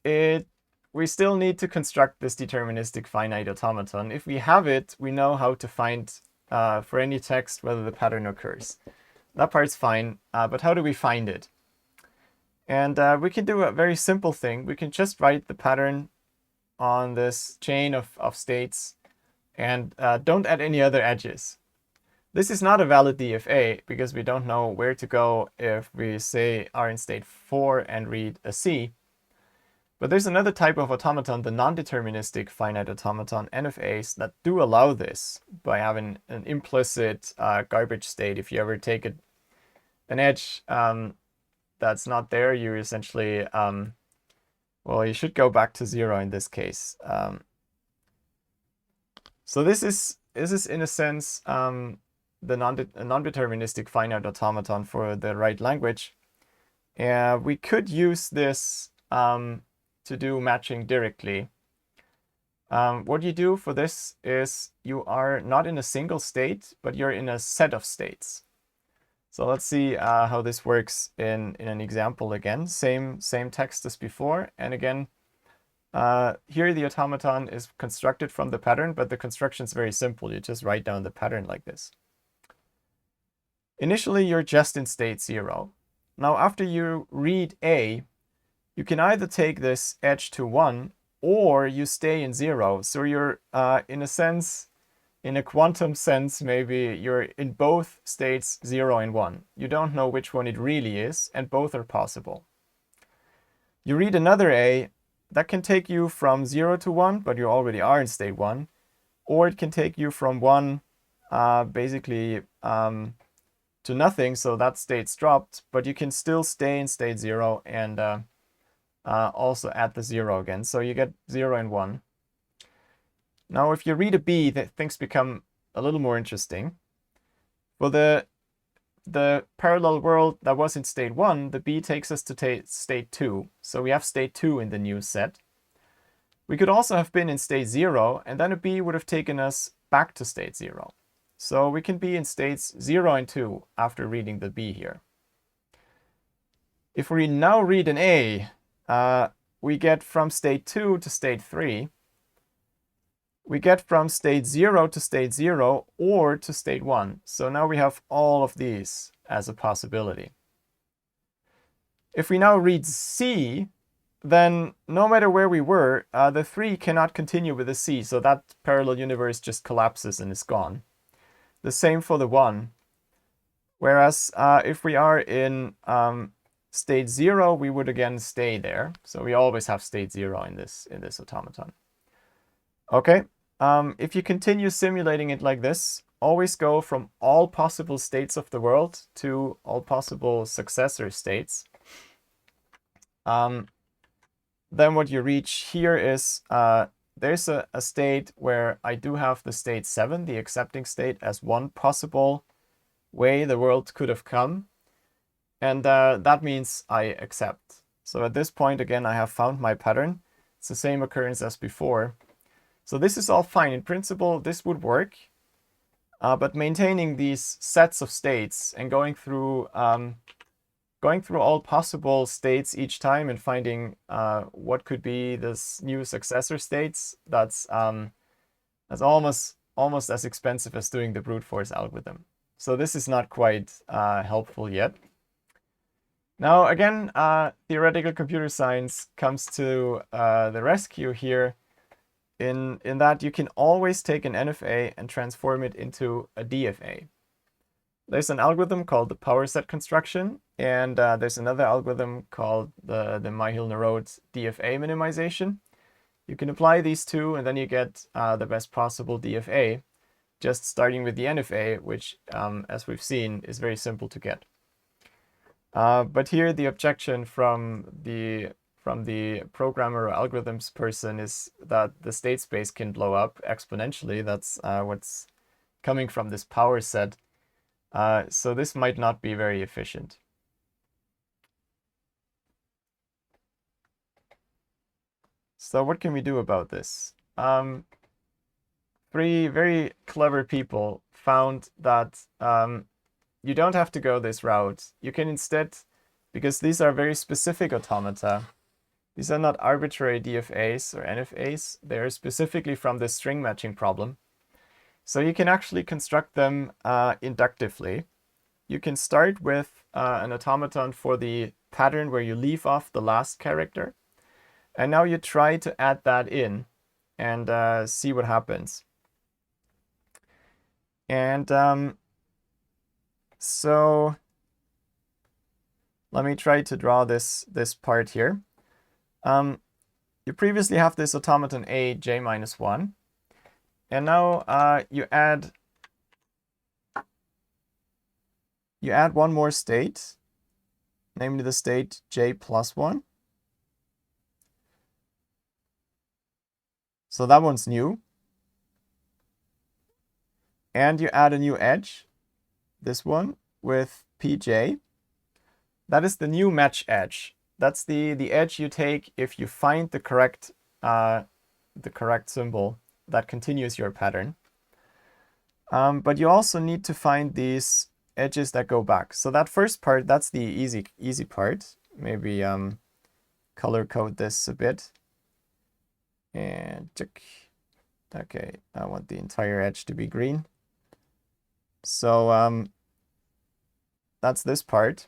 we still need to construct this deterministic finite automaton. If we have it, we know how to find for any text whether the pattern occurs. That part's fine, but how do we find it? And we can do a very simple thing. We can just write the pattern on this chain of states and don't add any other edges. This is not a valid DFA because we don't know where to go if we say are in state 4 and read a C. But there's another type of automaton, the non-deterministic finite automaton, Nfas, that do allow this by having an implicit garbage state. If you ever take an edge that's not there, you essentially, well, you should go back to 0 in this case. So this is in a sense the non-deterministic finite automaton for the right language. We could use this to do matching directly. What you do for this is you are not in a single state, but you're in a set of states. So let's see how this works in an example again. Same text as before. And again, here the automaton is constructed from the pattern, but the construction is very simple. You just write down the pattern like this. Initially, you're just in state 0. Now, after you read A, you can either take this edge to 1 or you stay in 0. So you're, in a sense, in a quantum sense, maybe you're in both states 0 and 1. You don't know which one it really is, and both are possible. You read another A, that can take you from 0 to 1, but you already are in state 1. Or it can take you from 1 basically to nothing, so that state's dropped, but you can still stay in state 0 and also add the 0 again. So you get 0 and 1. Now, if you read a B, things become a little more interesting. For the parallel world that was in state 1, the B takes us to state 2. So we have state 2 in the new set. We could also have been in state 0, and then a B would have taken us back to state 0. So we can be in states 0 and 2 after reading the B here. If we now read an A, we get from state 2 to state 3. We get from state 0 to state 0 or to state 1. So now we have all of these as a possibility. If we now read C, then no matter where we were, the 3 cannot continue with the C. So that parallel universe just collapses and is gone. The same for the 1. Whereas if we are in state 0, we would again stay there. So we always have state 0 in this automaton. Okay, if you continue simulating it like this, always go from all possible states of the world to all possible successor states. Then what you reach here is there's a state where I do have the state 7, the accepting state, as one possible way the world could have come. And that means I accept. So at this point, again, I have found my pattern. It's the same occurrence as before. So this is all fine. In principle, this would work. But maintaining these sets of states and going through all possible states each time and finding what could be this new successor states, that's almost as expensive as doing the brute force algorithm. So this is not quite helpful yet. Now again, theoretical computer science comes to the rescue here in that you can always take an Nfa and transform it into a DFA. There's an algorithm called the Powerset Construction, and there's another algorithm called the Myhill-Nerode DFA minimization. You can apply these two, and then you get the best possible DFA, just starting with the Nfa, which, as we've seen, is very simple to get. But here the objection from the programmer or algorithms person is that the state space can blow up exponentially. That's what's coming from this power set. So this might not be very efficient. So what can we do about this? 3 very clever people found that you don't have to go this route. You can instead, because these are very specific automata, These are not arbitrary DFAs or NFAs. They're specifically from the string matching problem. So you can actually construct them inductively. You can start with an automaton for the pattern where you leave off the last character. And now you try to add that in and see what happens. And so let me try to draw this part here. You previously have this automaton A, j minus 1. And now you add one more state, namely the state j plus 1. So that one's new. And you add a new edge, this one, with pj. That is the new match edge. That's the edge you take if you find the correct symbol that continues your pattern. But you also need to find these edges that go back. So that first part, that's the easy part. Maybe color code this a bit. And check. Okay, I want the entire edge to be green. So that's this part.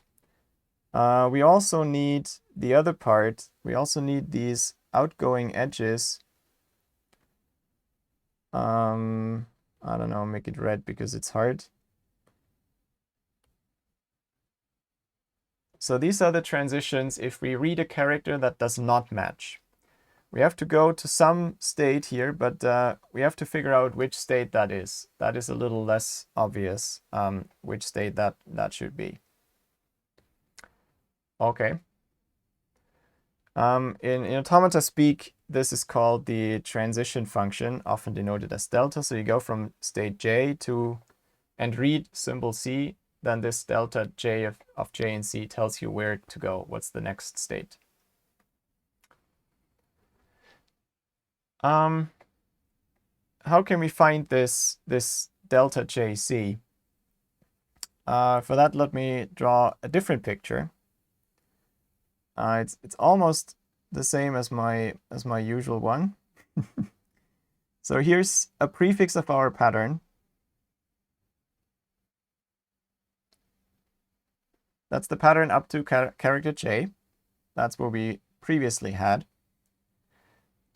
We also need the other part. We also need these outgoing edges. I don't know, make it red because it's hard. So these are the transitions if we read a character that does not match. We have to go to some state here, but we have to figure out which state that is. That is a little less obvious, which state that should be. Okay. In automata speak, this is called the transition function, often denoted as delta. So you go from state j to, and read symbol c, then this delta j of j and c tells you where to go. What's the next state? How can we find this delta jc? For that, let me draw a different picture. It's almost the same as my usual one. So here's a prefix of our pattern. That's the pattern up to character j. That's what we previously had.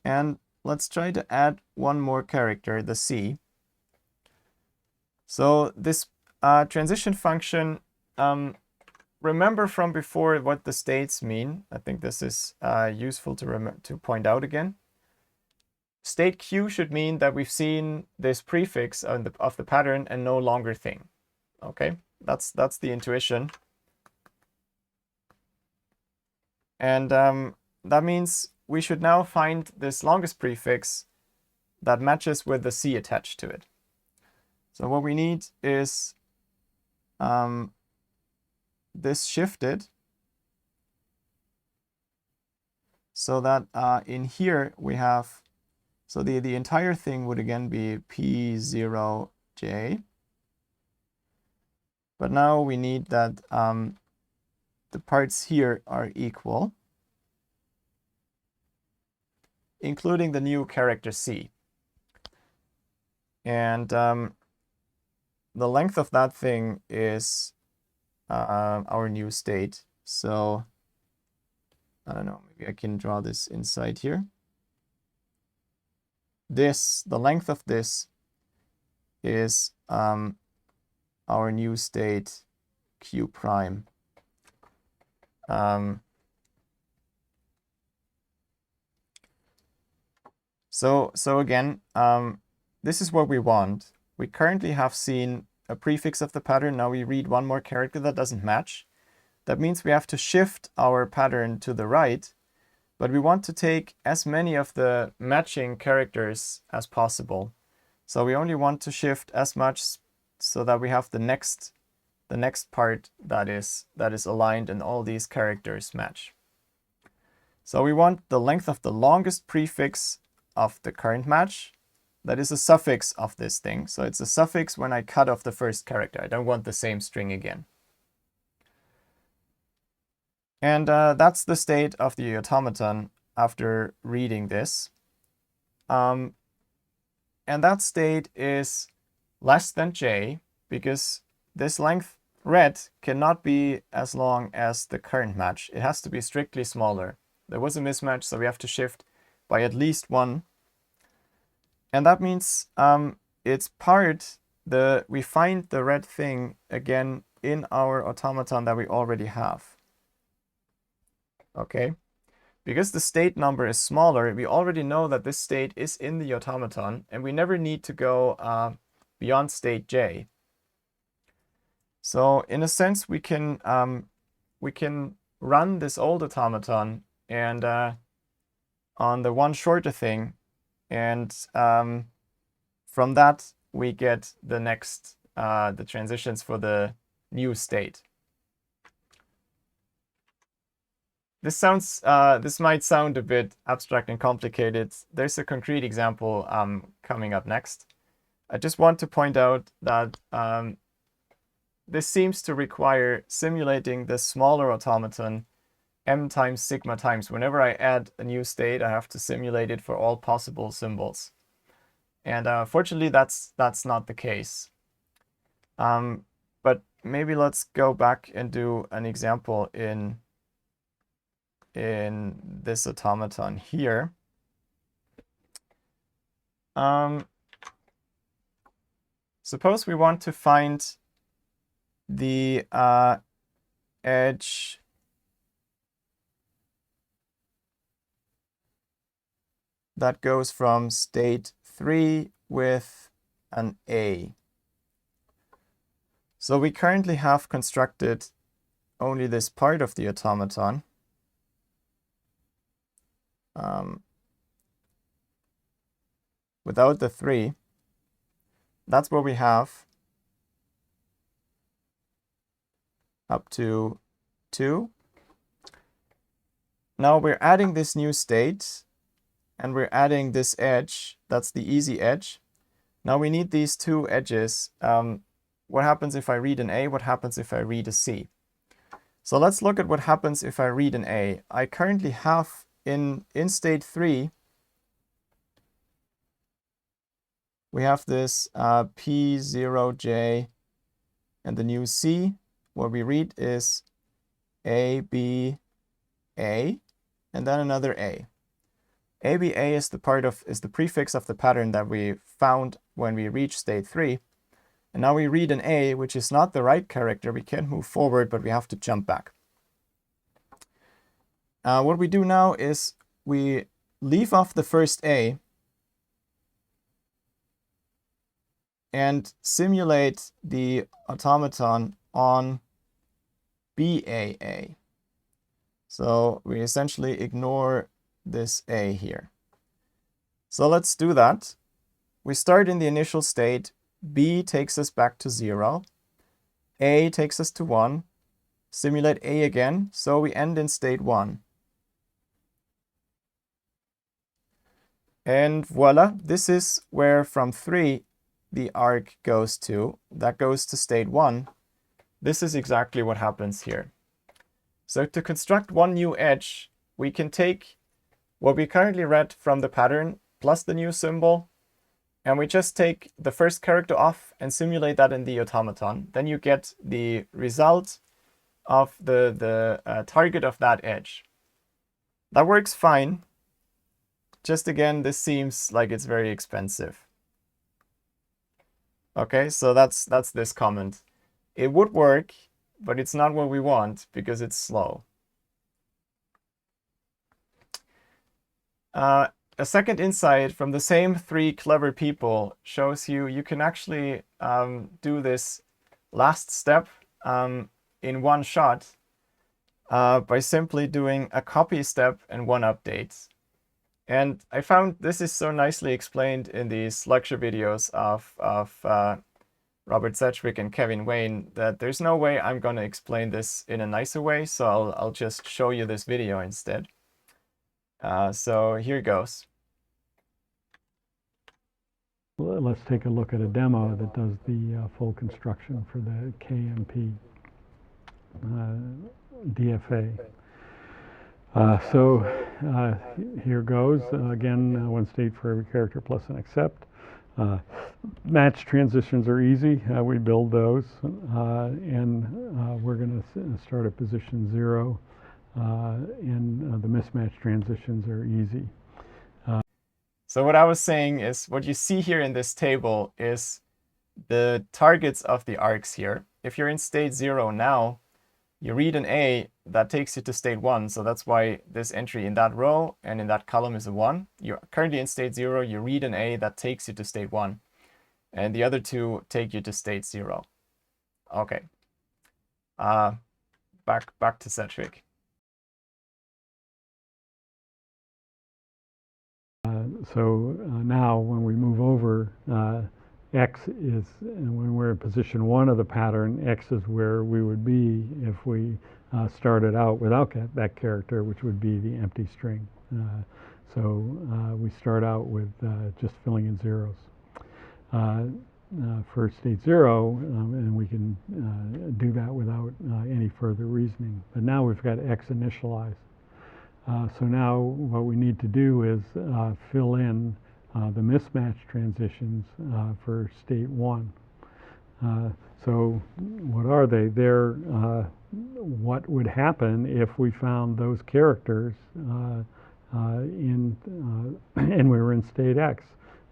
And let's try to add one more character, the c. So this transition function, remember from before what the states mean. I think this is useful to point out again. State q should mean that we've seen this prefix of the pattern and no longer thing. Okay, that's the intuition. And that means we should now find this longest prefix that matches with the c attached to it. So what we need is this shifted so that in here we have, so the entire thing would again be P0J. But now we need that the parts here are equal, including the new character C. And the length of that thing is our new state. So I don't know, maybe I can draw this inside here. The length of this is our new state Q prime. So again, this is what we want. We currently have seen a prefix of the pattern. Now we read one more character that doesn't match. That means we have to shift our pattern to the right, but we want to take as many of the matching characters as possible. So we only want to shift as much so that we have the next part that is aligned and all these characters match. So we want the length of the longest prefix of the current match. That is a suffix of this thing. So it's a suffix when I cut off the first character. I don't want the same string again. And that's the state of the automaton after reading this. And that state is less than j, because this length red cannot be as long as the current match. It has to be strictly smaller. There was a mismatch, so we have to shift by at least 1. And that means it's we find the red thing again in our automaton that we already have. Okay? Because the state number is smaller, we already know that this state is in the automaton, and we never need to go beyond state j. So in a sense, we can run this old automaton and on the one shorter thing, and from that we get the next the transitions for the new state. This might sound a bit abstract and complicated. There's a concrete example coming up next. I just want to point out that this seems to require simulating the smaller automaton m times sigma times. Whenever I add a new state, I have to simulate it for all possible symbols. And fortunately, that's not the case. But maybe let's go back and do an example in this automaton here. Suppose we want to find the edge that goes from state 3 with an A. So we currently have constructed only this part of the automaton. Without the 3. That's what we have up to 2. Now we're adding this new state, and we're adding this edge. That's the easy edge. Now we need these 2 edges. What happens if I read an A? What happens if I read a C? So let's look at what happens if I read an A. I currently have in state 3, we have this P0J, and the new C. What we read is A, B, A, and then another A. ABA is the prefix of the pattern that we found when we reached state 3. And now we read an A, which is not the right character. We can't move forward, but we have to jump back. What we do now is we leave off the first A and simulate the automaton on BAA. So we essentially ignore this A here. So let's do that. We start in the initial state. B takes us back to 0. A takes us to 1. Simulate A again, so we end in state 1. And voila, this is where from 3 the arc goes to. That goes to state 1. This is exactly what happens here. So to construct one new edge, we can take what we currently read from the pattern plus the new symbol, and we just take the first character off and simulate that in the automaton. Then you get the result of the target of that edge. That works fine. Just again, this seems like it's very expensive. Okay, so that's this comment. It would work, but it's not what we want because it's slow. A second insight from the same 3 clever people shows you can actually do this last step in one shot by simply doing a copy step and 1 update. And I found this is so nicely explained in these lecture videos of Robert Sedgwick and Kevin Wayne that there's no way I'm going to explain this in a nicer way, so I'll just show you this video instead. So here goes. Well, let's take a look at a demo that does the full construction for the Kmp Dfa. Here goes, again, one state for every character plus an except. Match transitions are easy. We build those, and we're going to start at position 0, and the mismatch transitions are easy. So what I was saying is what you see here in this table is the targets of the arcs here. If you're in state 0 now, you read an A, that takes you to state 1. So that's why this entry in that row and in that column is a 1. You're currently in state 0, you read an A, that takes you to state 1. And the other two take you to state 0. Okay. Back to Cedric. Now when we move over, X is, when we're in position 1 of the pattern, X is where we would be if we started out without that character, which would be the empty string. We start out with just filling in zeros. For state 0, and we can do that without any further reasoning. But now we've got X initialized. So now what we need to do is fill in the mismatch transitions for state 1. So what are they? They're what would happen if we found those characters and we were in state X.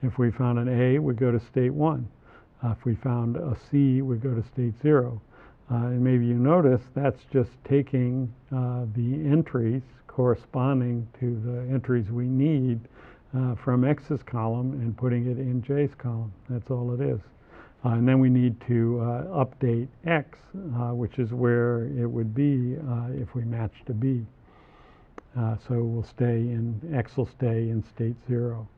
If we found an A, we'd go to state 1. If we found a C, we'd go to state 0. And maybe you notice that's just taking the entries corresponding to the entries we need from X's column and putting it in J's column. That's all it is. And then we need to update X, which is where it would be if we matched a B. So we'll stay in, X will stay in state 0.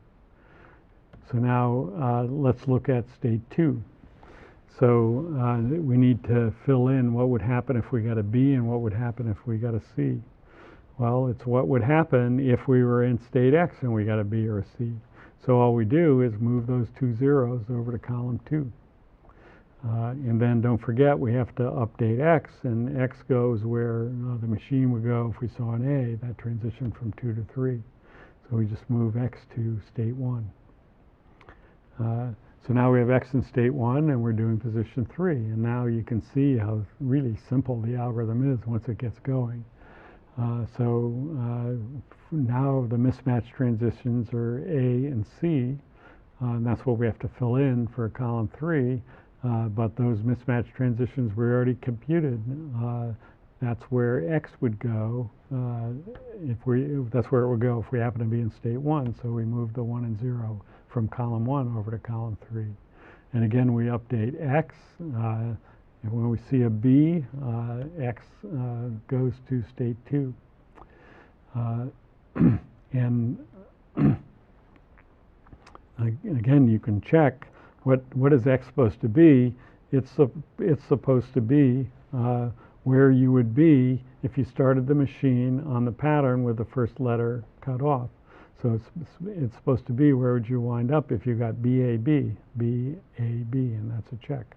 So now let's look at state 2. So we need to fill in what would happen if we got a B and what would happen if we got a C. Well, it's what would happen if we were in state X and we got a B or a C. So all we do is move those 2 zeros over to column 2. And then don't forget we have to update X, and X goes where the machine would go if we saw an A, that transition from 2 to 3. So we just move X to state 1. So now we have X in state 1 and we're doing position 3. And now you can see how really simple the algorithm is once it gets going. Now the mismatch transitions are A and C, and that's what we have to fill in for column 3. But those mismatch transitions were already computed. That's where X would go that's where it would go if we happen to be in state 1. So we move the 1 and 0 from column 1 over to column 3. And again, we update X. And when we see a B, X goes to state 2. And again, you can check what is X supposed to be. It's supposed to be where you would be if you started the machine on the pattern with the first letter cut off. So it's supposed to be where would you wind up if you got BAB, and that's a check.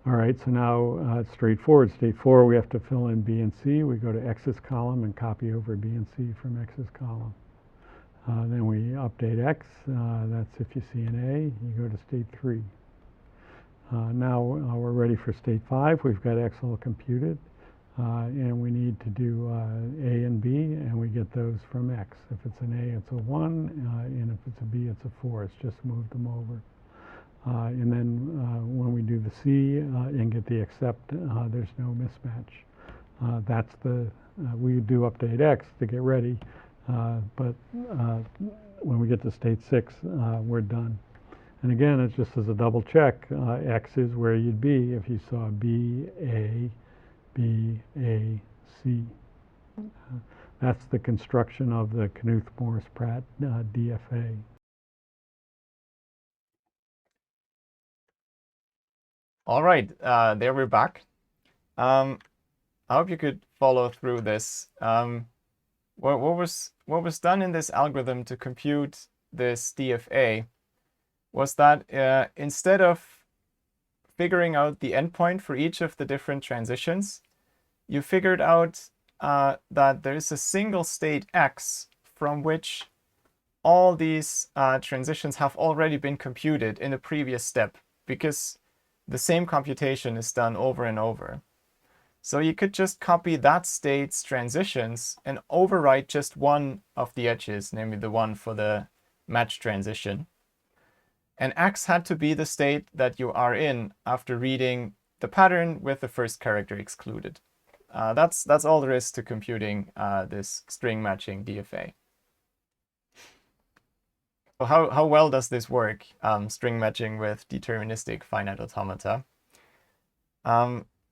All right, so now it's straightforward. State 4, we have to fill in B and C. We go to X's column and copy over B and C from X's column. Then we update X. That's if you see an A, you go to state 3. Now we're ready for state 5. We've got X all computed. And we need to do A and B, and we get those from X. If it's an A, it's a 1, and if it's a B, it's a 4. It's just move them over. And then when we do the C and get the except, there's no mismatch. We do update X to get ready, but when we get to state 6, we're done. And again, it's just as a double check, X is where you'd be if you saw B, A, B, A, C. That's the construction of the Knuth-Morris-Pratt DFA. All right, there we're back. I hope you could follow through this. What was done in this algorithm to compute this DFA was that instead of figuring out the endpoint for each of the different transitions, you figured out that there is a single state X from which all these transitions have already been computed in a previous step, because the same computation is done over and over. So you could just copy that state's transitions and overwrite just one of the edges, namely the one for the match transition. And X had to be the state that you are in after reading the pattern with the first character excluded. That's all there is to computing this string matching DFA. So how well does this work, string matching with deterministic finite automata?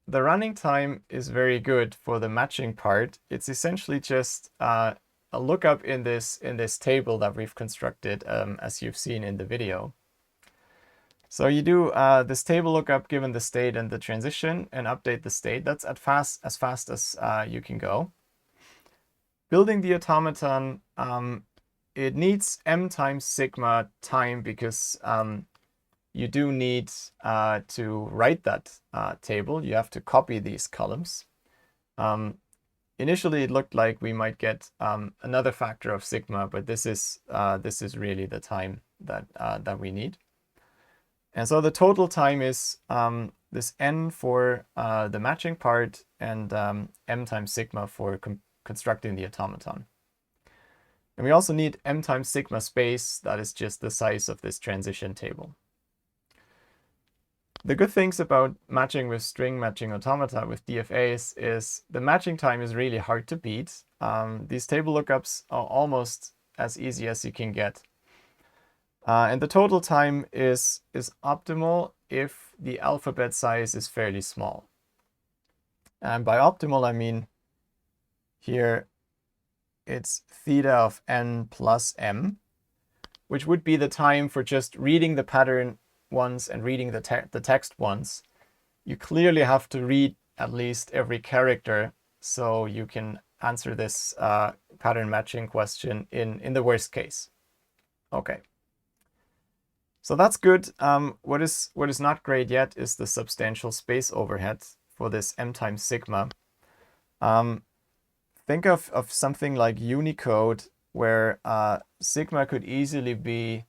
The running time is very good for the matching part. It's essentially just a lookup in this table that we've constructed, as you've seen in the video. So you do this table lookup given the state and the transition and update the state. That's as fast as you can go. Building the automaton, it needs m times sigma time because you do need to write that table. You have to copy these columns. Initially, it looked like we might get another factor of sigma, but this is really the time that we need. And so the total time is this n for the matching part and m times sigma for constructing the automaton. And we also need m times sigma space. That is just the size of this transition table. The good things about matching with string matching automata with DFAs is the matching time is really hard to beat. These table lookups are almost as easy as you can get. And the total time is optimal if the alphabet size is fairly small. And by optimal, I mean here it's theta of n plus m, which would be the time for just reading the pattern once and reading the text once. You clearly have to read at least every character so you can answer this pattern matching question in the worst case. Okay. So that's good. What is not great yet is the substantial space overhead for this m times sigma. Think of something like Unicode where sigma could easily be,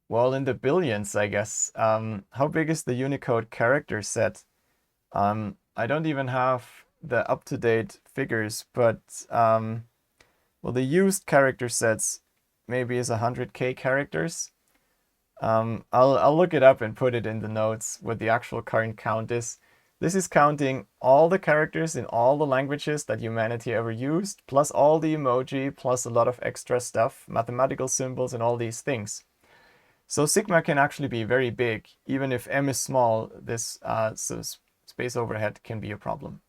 well, in the billions, I guess. How big is the Unicode character set? I don't even have the up-to-date figures, but well, the used character sets maybe is 100K characters. I'll look it up and put it in the notes what the actual current count is. This is counting all the characters in all the languages that humanity ever used, plus all the emoji, plus a lot of extra stuff, mathematical symbols and all these things. So sigma can actually be very big. Even if m is small, this space overhead can be a problem.